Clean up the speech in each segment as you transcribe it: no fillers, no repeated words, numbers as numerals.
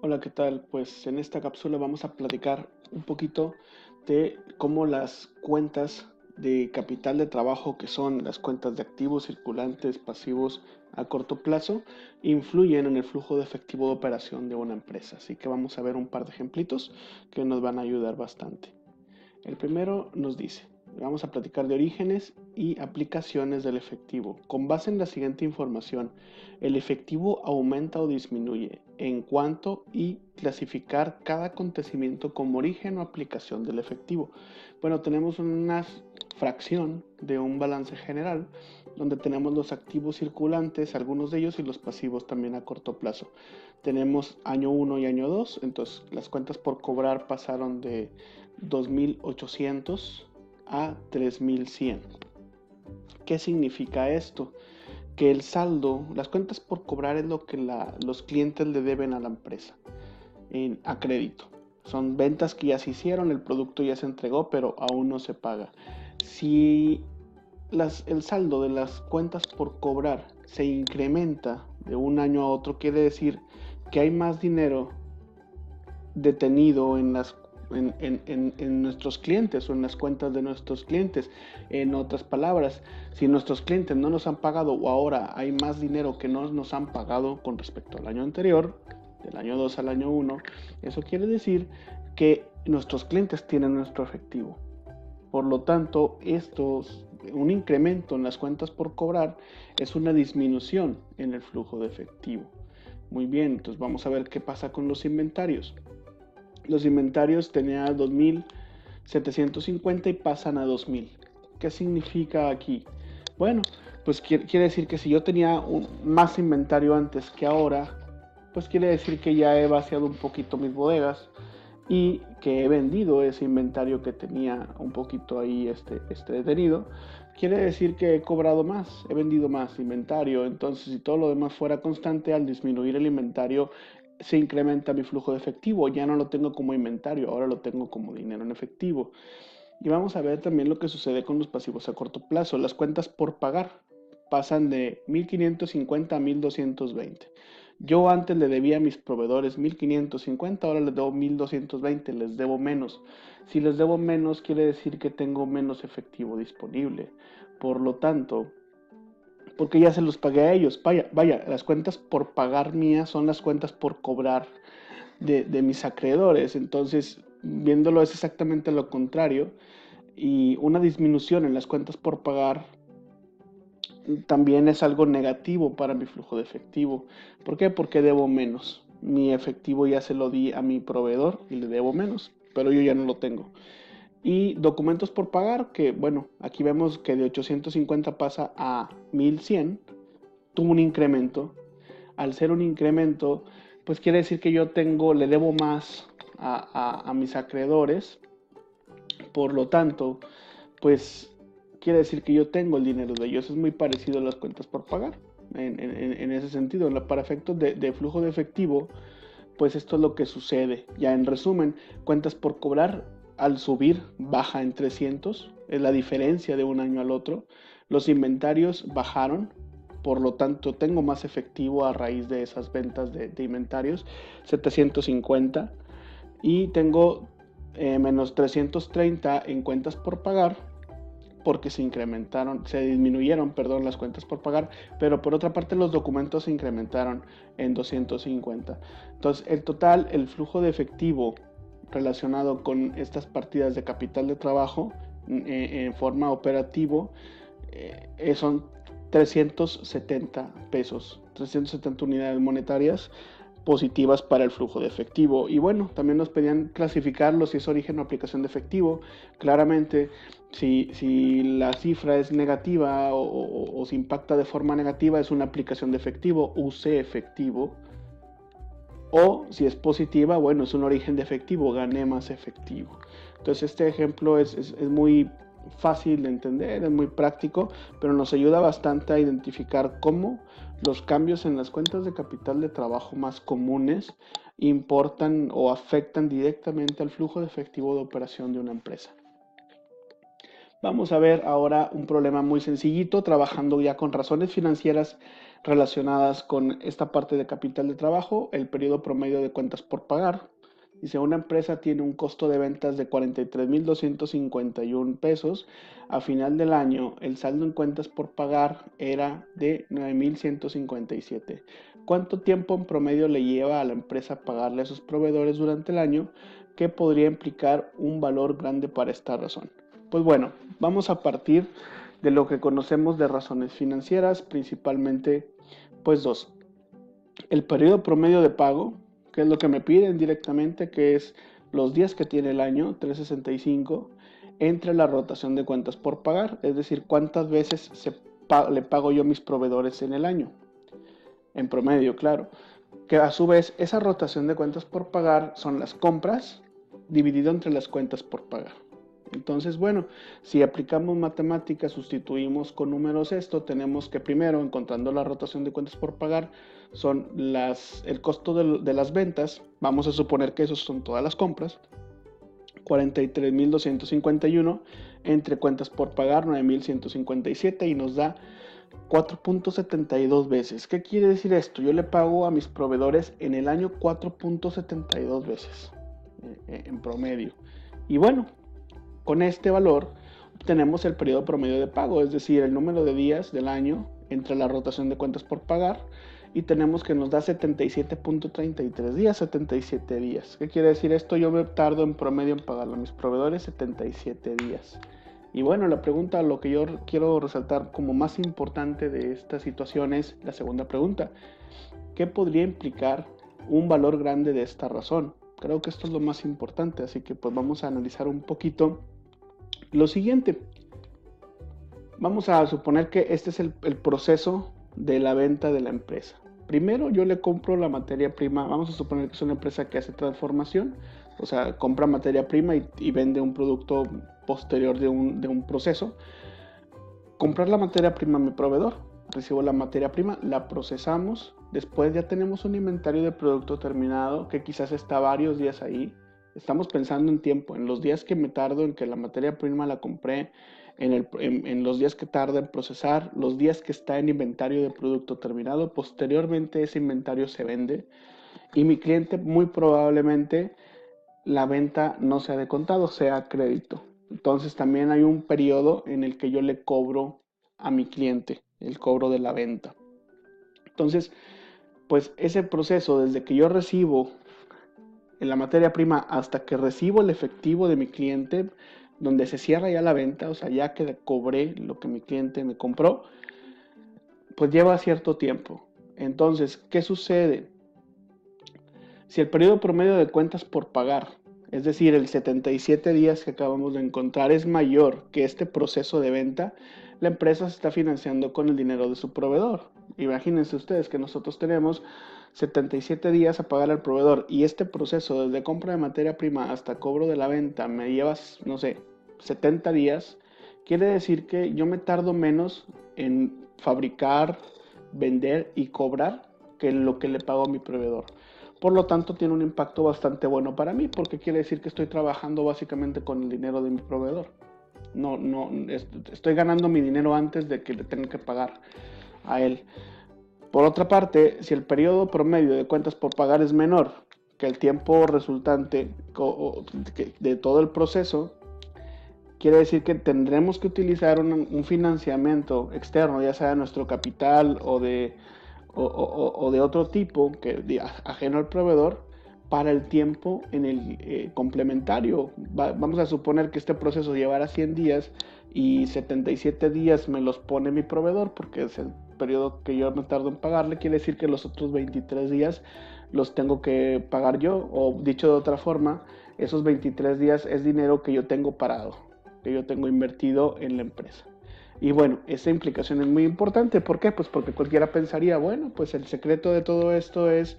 Hola, ¿qué tal? Pues en esta cápsula vamos a platicar un poquito de cómo las cuentas de capital de trabajo, que son las cuentas de activos circulantes, pasivos a corto plazo, influyen en el flujo de efectivo de operación de una empresa. Así que vamos a ver un par de ejemplitos que nos van a ayudar bastante. El primero nos dice, vamos a platicar de orígenes y aplicaciones del efectivo. Con base en la siguiente información, el efectivo aumenta o disminuye en cuanto y clasificar cada acontecimiento como origen o aplicación del efectivo. Bueno, tenemos una fracción de un balance general donde tenemos los activos circulantes, algunos de ellos, y los pasivos también a corto plazo. Tenemos año 1 y año 2, entonces las cuentas por cobrar pasaron de 2.800 a 3.100. ¿Qué significa esto? Que el saldo, las cuentas por cobrar es lo que los clientes le deben a la empresa a crédito. Son ventas que ya se hicieron, el producto ya se entregó, pero aún no se paga. Si el saldo de las cuentas por cobrar se incrementa de un año a otro, quiere decir que hay más dinero detenido en nuestros clientes o en las cuentas de nuestros clientes. En otras palabras, si nuestros clientes no nos han pagado o ahora hay más dinero que no nos han pagado con respecto al año anterior, del año 2 al año 1, eso quiere decir que nuestros clientes tienen nuestro efectivo. Por lo tanto, un incremento en las cuentas por cobrar es una disminución en el flujo de efectivo. Muy bien, entonces vamos a ver qué pasa con los inventarios. Los inventarios tenían 2.750 y pasan a 2.000. ¿Qué significa aquí? Bueno, pues quiere decir que si yo tenía más inventario antes que ahora, pues quiere decir que ya he vaciado un poquito mis bodegas y que he vendido ese inventario que tenía un poquito ahí detenido. Quiere decir que he cobrado más, he vendido más inventario. Entonces, si todo lo demás fuera constante, al disminuir el inventario se incrementa mi flujo de efectivo. Ya no lo tengo como inventario, ahora lo tengo como dinero en efectivo. Y vamos a ver también lo que sucede con los pasivos a corto plazo. Las cuentas por pagar pasan de 1.550 a 1.220. Yo antes le debía a mis proveedores 1.550, ahora les debo 1.220, les debo menos. Si les debo menos, quiere decir que tengo menos efectivo disponible. Por lo tanto, porque ya se los pagué a ellos. Vaya, las cuentas por pagar mías son las cuentas por cobrar de mis acreedores. Entonces, viéndolo es exactamente lo contrario. Y una disminución en las cuentas por pagar también es algo negativo para mi flujo de efectivo. ¿Por qué? Porque debo menos. Mi efectivo ya se lo di a mi proveedor y le debo menos, pero yo ya no lo tengo. Y documentos por pagar, que bueno, aquí vemos que de 850 pasa a 1.100, tuvo un incremento. Al ser un incremento, pues quiere decir que le debo más a mis acreedores. Por lo tanto, pues quiere decir que yo tengo el dinero de ellos. Es muy parecido a las cuentas por pagar. En ese sentido, para efectos de flujo de efectivo, pues esto es lo que sucede. Ya en resumen, cuentas por cobrar al subir baja en 300, es la diferencia de un año al otro. Los inventarios bajaron, por lo tanto tengo más efectivo a raíz de esas ventas de inventarios, 750, y tengo menos 330 en cuentas por pagar porque se disminuyeron, perdón, las cuentas por pagar, pero por otra parte los documentos se incrementaron en 250. Entonces, el total, el flujo de efectivo relacionado con estas partidas de capital de trabajo en forma operativo son 370 pesos, 370 unidades monetarias positivas para el flujo de efectivo. Y bueno, también nos pedían clasificarlo si es origen o aplicación de efectivo. Claramente, si la cifra es negativa o se impacta de forma negativa, es una aplicación de efectivo, use efectivo. O si es positiva, bueno, es un origen de efectivo, gané más efectivo. Entonces este ejemplo es muy fácil de entender, es muy práctico, pero nos ayuda bastante a identificar cómo los cambios en las cuentas de capital de trabajo más comunes importan o afectan directamente al flujo de efectivo de operación de una empresa. Vamos a ver ahora un problema muy sencillito, trabajando ya con razones financieras relacionadas con esta parte de capital de trabajo, el periodo promedio de cuentas por pagar. Dice, una empresa tiene un costo de ventas de 43,251 pesos. A final del año, el saldo en cuentas por pagar era de 9,157. ¿Cuánto tiempo en promedio le lleva a la empresa pagarle a sus proveedores durante el año? ¿Qué podría implicar un valor grande para esta razón? Pues bueno, vamos a partir de lo que conocemos de razones financieras, principalmente pues dos. El periodo promedio de pago, que es lo que me piden directamente, que es los días que tiene el año, 365, entre la rotación de cuentas por pagar, es decir, cuántas veces le pago yo a mis proveedores en el año, en promedio, claro. Que a su vez esa rotación de cuentas por pagar son las compras dividido entre las cuentas por pagar. Entonces, bueno, si aplicamos matemáticas, sustituimos con números esto, tenemos que primero, encontrando la rotación de cuentas por pagar, son el costo de las ventas, vamos a suponer que esos son todas las compras, 43,251 entre cuentas por pagar, 9,157 y nos da 4,72 veces. ¿Qué quiere decir esto? Yo le pago a mis proveedores en el año 4,72 veces en promedio. Y bueno, con este valor obtenemos el periodo promedio de pago, es decir, el número de días del año entre la rotación de cuentas por pagar, y tenemos que nos da 77,33 días, 77 días. ¿Qué quiere decir esto? Yo me tardo en promedio en pagarle a mis proveedores 77 días. Y bueno, la pregunta, lo que yo quiero resaltar como más importante de esta situación es la segunda pregunta. ¿Qué podría implicar un valor grande de esta razón? Creo que esto es lo más importante, así que pues vamos a analizar un poquito lo siguiente. Vamos a suponer que este es el proceso de la venta de la empresa. Primero yo le compro la materia prima, vamos a suponer que es una empresa que hace transformación, o sea, compra materia prima y vende un producto posterior de un proceso. Comprar la materia prima a mi proveedor, recibo la materia prima, la procesamos, después ya tenemos un inventario de producto terminado que quizás está varios días ahí. Estamos pensando en tiempo, en los días que me tardo en que la materia prima la compré, en los días que tarda en procesar, los días que está en inventario de producto terminado. Posteriormente ese inventario se vende y mi cliente muy probablemente la venta no sea de contado, sea a crédito. Entonces también hay un periodo en el que yo le cobro a mi cliente el cobro de la venta. Entonces, pues ese proceso desde que yo recibo en la materia prima hasta que recibo el efectivo de mi cliente, donde se cierra ya la venta, o sea, ya que cobré lo que mi cliente me compró, pues lleva cierto tiempo. Entonces, ¿qué sucede? Si el periodo promedio de cuentas por pagar, es decir, el 77 días que acabamos de encontrar, es mayor que este proceso de venta, la empresa se está financiando con el dinero de su proveedor. Imagínense ustedes que nosotros tenemos 77 días a pagar al proveedor y este proceso desde compra de materia prima hasta cobro de la venta me lleva, no sé, 70 días. Quiere decir que yo me tardo menos en fabricar, vender y cobrar que lo que le pago a mi proveedor. Por lo tanto, tiene un impacto bastante bueno para mí, porque quiere decir que estoy trabajando básicamente con el dinero de mi proveedor. Estoy ganando mi dinero antes de que le tenga que pagar a él. Por otra parte, si el periodo promedio de cuentas por pagar es menor que el tiempo resultante de todo el proceso, quiere decir que tendremos que utilizar un financiamiento externo, ya sea de nuestro capital o de otro tipo, ajeno al proveedor, para el tiempo en el complementario. Vamos a suponer que este proceso llevará 100 días y 77 días me los pone mi proveedor, porque es el periodo que yo me tardo en pagarle. Quiere decir que los otros 23 días los tengo que pagar yo, o dicho de otra forma, esos 23 días es dinero que yo tengo parado, que yo tengo invertido en la empresa. Y bueno, esa implicación es muy importante. ¿Por qué? Pues porque cualquiera pensaría, bueno, pues el secreto de todo esto es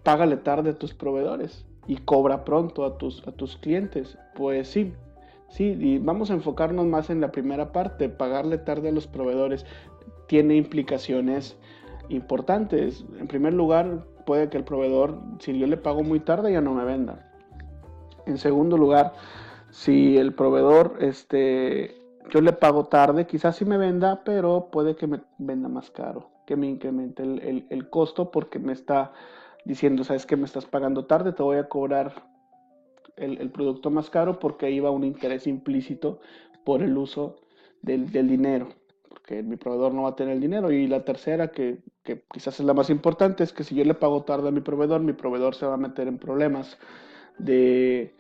págale tarde a tus proveedores y cobra pronto a tus clientes. Pues sí, y vamos a enfocarnos más en la primera parte. Pagarle tarde a los proveedores tiene implicaciones importantes. En primer lugar, puede que el proveedor, si yo le pago muy tarde, ya no me venda. En segundo lugar, si el proveedor, yo le pago tarde, quizás sí me venda, pero puede que me venda más caro. que me incremente el costo porque me está diciendo, sabes que me estás pagando tarde, te voy a cobrar el producto más caro porque ahí va un interés implícito por el uso del dinero, porque mi proveedor no va a tener el dinero. Y la tercera, que quizás es la más importante, es que si yo le pago tarde a mi proveedor se va a meter en problemas de,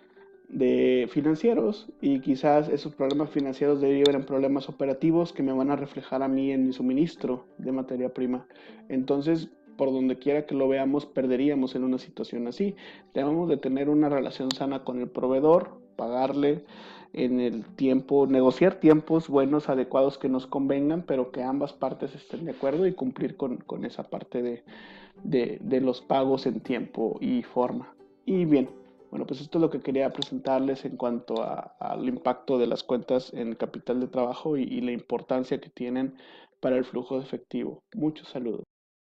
de financieros y quizás esos problemas financieros deriven en problemas operativos que me van a reflejar a mí en mi suministro de materia prima. Entonces, por donde quiera que lo veamos, perderíamos en una situación así. Debemos de tener una relación sana con el proveedor, pagarle en el tiempo, negociar tiempos buenos, adecuados que nos convengan, pero que ambas partes estén de acuerdo y cumplir con esa parte de los pagos en tiempo y forma. Y bien, bueno, pues esto es lo que quería presentarles en cuanto al impacto de las cuentas en capital de trabajo y la importancia que tienen para el flujo de efectivo. Muchos saludos.